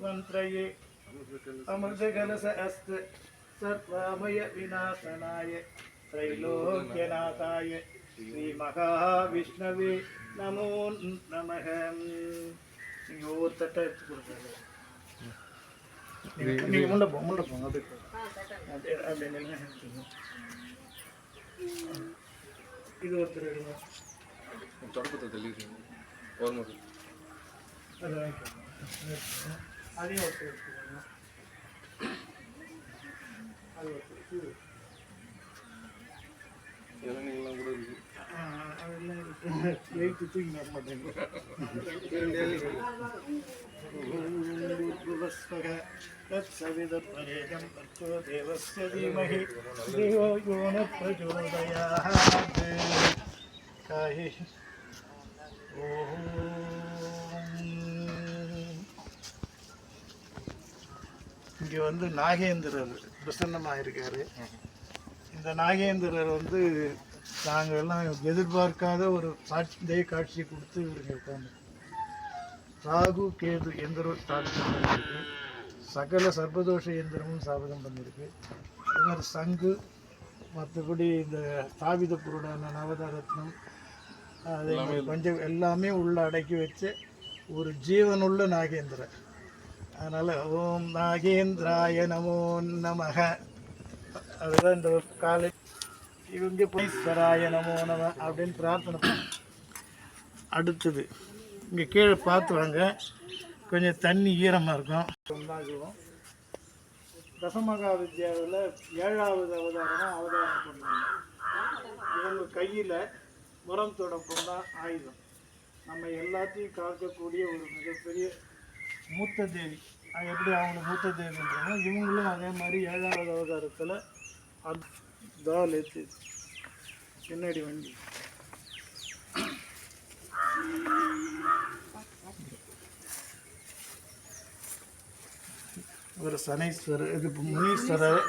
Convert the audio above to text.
मंत्रये अमृतकलश अस्त्र सर्वमय विनाशनाय त्रैलोक्यनाथाय श्री महाविष्णवे नमो नमः. நீங்கள் ஒவ்வொரு தட்டை எடுத்து கொடுக்குறது. நீங்கள் முள்ள போங்க அப்படியே அப்படி இது ஒருத்தர் எடுங்க. தொடக்கத்தை தெளிவுங்க அது வாங்கிக்கோங்க. அதையும் ஒருத்தர் எடுத்துக்கோங்க. அது ஒருத்தர் இளநீங்களாம் கூட இருக்கு. அதெல்லாம் இருக்கு. வெயிட்டு தூக்கி நட மாட்டேங்க. तत्सविदुर्वरेण्यं भर्गो देवस्य धीमहि धियो यो न प्रचोदयात्. இங்கே வந்து நாகேந்திரர் பிரசன்னமாக இருக்கார். இந்த நாகேந்திரர் வந்து நாங்கள் எல்லாம் எதிர்பார்க்காத ஒரு காட்சியை கொடுத்து இவருக்கு உட்காந்து ராகு கேது எந்திரம் ஸ்தாபிதம் பண்ணியிருக்கு. சகல சர்வதோஷ எந்திரமும் ஸ்தாபிதம் பண்ணியிருக்கு. இவர் சங்கு மற்றபடி இந்த ஸ்தாபித பொருளான நவதாரத்னம் அதே மாதிரி பஞ்சம் எல்லாமே உள்ள அடக்கி வச்ச ஒரு ஜீவனுள்ள நாகேந்திரர். அதனால் ஓம் நாகேந்திராய நமோ நமக. அதுதான் இந்த காலை இவங்க ஈஸ்வராய நமோ நம அப்படின்னு பிரார்த்தனை பண்ண. அடுத்தது இங்கே கீழே பார்த்து வாங்க, கொஞ்சம் தண்ணி ஈரமாக இருக்கும். உண்டாகுவோம். தசமகா வித்யாவில் 7வது அவதாரம் பண்ணுவாங்க. இவங்க கையில் முரம் தொடக்கம் தான் ஆயுதம். நம்ம எல்லாத்தையும் காக்கக்கூடிய ஒரு மிகப்பெரிய மூத்த தேவி. எப்படி அவங்க மூத்த தேவின்றமோ இவங்களும் அதே மாதிரி 7வது அவதாரத்தில் தால் ஏற்று பின்னாடி வண்டி ஒரு சனீஸ்வரர் இது முனீஸ்வரர்